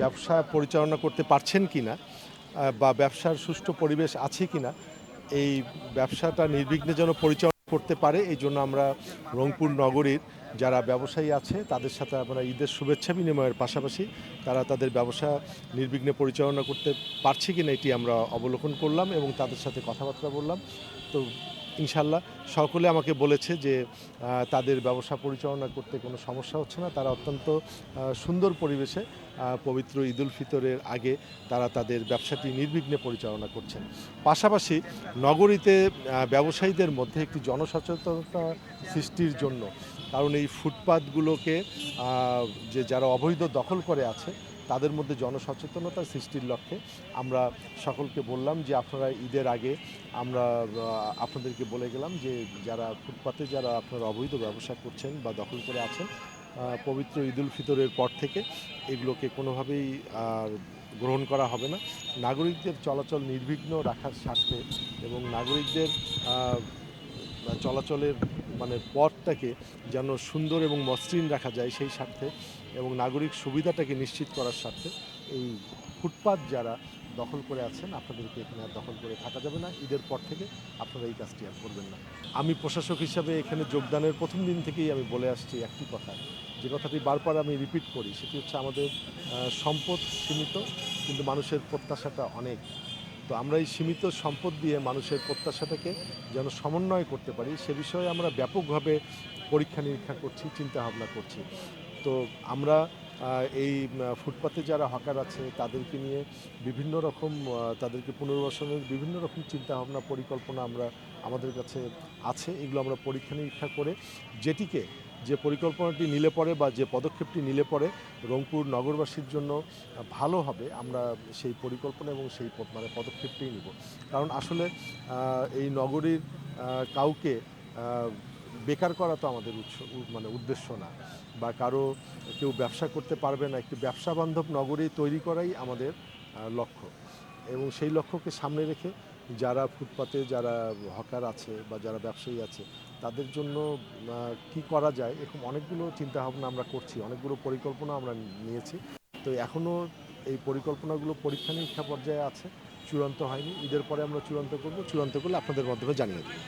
ব্যবসা পরিচালনা করতে পারছেন কিনা বা ব্যবসার সুষ্ঠু পরিবেশ আছে কিনা, এই ব্যবসাটা নির্বিঘ্নে যেন পরিচালনা করতে পারে এই জন্য আমরা রংপুর নগরীর যারা ব্যবসায়ী আছে তাদের সাথে আমরা ঈদের শুভেচ্ছা বিনিময়ের পাশাপাশি তারা তাদের ব্যবসা নির্বিঘ্নে পরিচালনা করতে পারছে কিনা এটি আমরা অবলোকন করলাম এবং তাদের সাথে কথাবার্তা বললাম। তো ইনশাল্লাহ সকলে আমাকে বলেছে যে তাদের ব্যবসা পরিচালনা করতে কোনো সমস্যা হচ্ছে না, তারা অত্যন্ত সুন্দর পরিবেশে পবিত্র ঈদুল ফিতরের আগে তারা তাদের ব্যবসাটি নির্বিঘ্নে পরিচালনা করছেন। পাশাপাশি নগরীতে ব্যবসায়ীদের মধ্যে একটি জনসচেতনতা সৃষ্টির জন্য, কারণ এই ফুটপাতগুলোকে যে যারা অবৈধ দখল করে আছে তাদের মধ্যে জনসচেতনতা সৃষ্টির লক্ষ্যে আমরা সকলকে বললাম যে আপনারা ঈদের আগে আমরা আপনাদেরকে বলে গেলাম যে যারা ফুটপাতে যারা আপনারা অবৈধ ব্যবসা করছেন বা দখল করে আছেন, পবিত্র ঈদুল ফিতরের পর থেকে এগুলোকে কোনোভাবেই গ্রহণ করা হবে না। নাগরিকদের চলাচল নির্বিঘ্ন রাখার স্বার্থে এবং নাগরিকদের চলাচলের মানে পথটাকে যেন সুন্দর এবং মসৃণ রাখা যায় সেই স্বার্থে এবং নাগরিক সুবিধাটাকে নিশ্চিত করার স্বার্থে এই ফুটপাত যারা দখল করে আছেন আপনাদেরকে এখানে আর দখল করে থাকা যাবে না। ঈদের পর থেকে আপনারা এই কাজটি আর করবেন না। আমি প্রশাসক হিসাবে এখানে যোগদানের প্রথম দিন থেকেই আমি বলে আসছি একটি কথা, যে কথাটি বারবার আমি রিপিট করি, সেটি হচ্ছে আমাদের সম্পদ সীমিত কিন্তু মানুষের প্রত্যাশাটা অনেক। তো আমরা এই সীমিত সম্পদ দিয়ে মানুষের প্রত্যাশাটাকে যেন সমন্বয় করতে পারি সে বিষয়ে আমরা ব্যাপকভাবে পরীক্ষা নিরীক্ষা করছি, চিন্তা ভাবনা করছি। তো আমরা এই ফুটপাতে যারা হকার আছে তাদেরকে নিয়ে বিভিন্ন রকম তাদেরকে পুনর্বাসনের বিভিন্ন রকম চিন্তাভাবনা পরিকল্পনা আমরা আমাদের কাছে আছে, এগুলো আমরা পরীক্ষা নিরীক্ষা করে যেটিকে যে পরিকল্পনাটি নিলে পরে বা যে পদক্ষেপটি নিলে পরে রংপুর নগরবাসীর জন্য ভালো হবে আমরা সেই পরিকল্পনা এবং সেই মানে পদক্ষেপটিই নিব। কারণ আসলে এই নগরীর কাউকে বেকার করা তো আমাদের মানে উদ্দেশ্য না, বা কারো কেউ ব্যবসা করতে পারবে না, একটি ব্যবসা বান্ধব নগরী তৈরি করাই আমাদের লক্ষ্য। এবং সেই লক্ষ্যকে সামনে রেখে যারা ফুটপাতে যারা হকার আছে বা যারা ব্যবসায়ী আছে তাদের জন্য কি করা যায় এরকম অনেকগুলো চিন্তাভাবনা আমরা করছি, অনেকগুলো পরিকল্পনা আমরা নিয়েছি। তো এখনও এই পরিকল্পনাগুলো পরীক্ষা নিরীক্ষা পর্যায়ে আছে, চূড়ান্ত হয়নি। ঈদের পরে আমরা চূড়ান্ত করব, চূড়ান্ত করলে আপনাদের মাধ্যমে জানিয়ে দেব।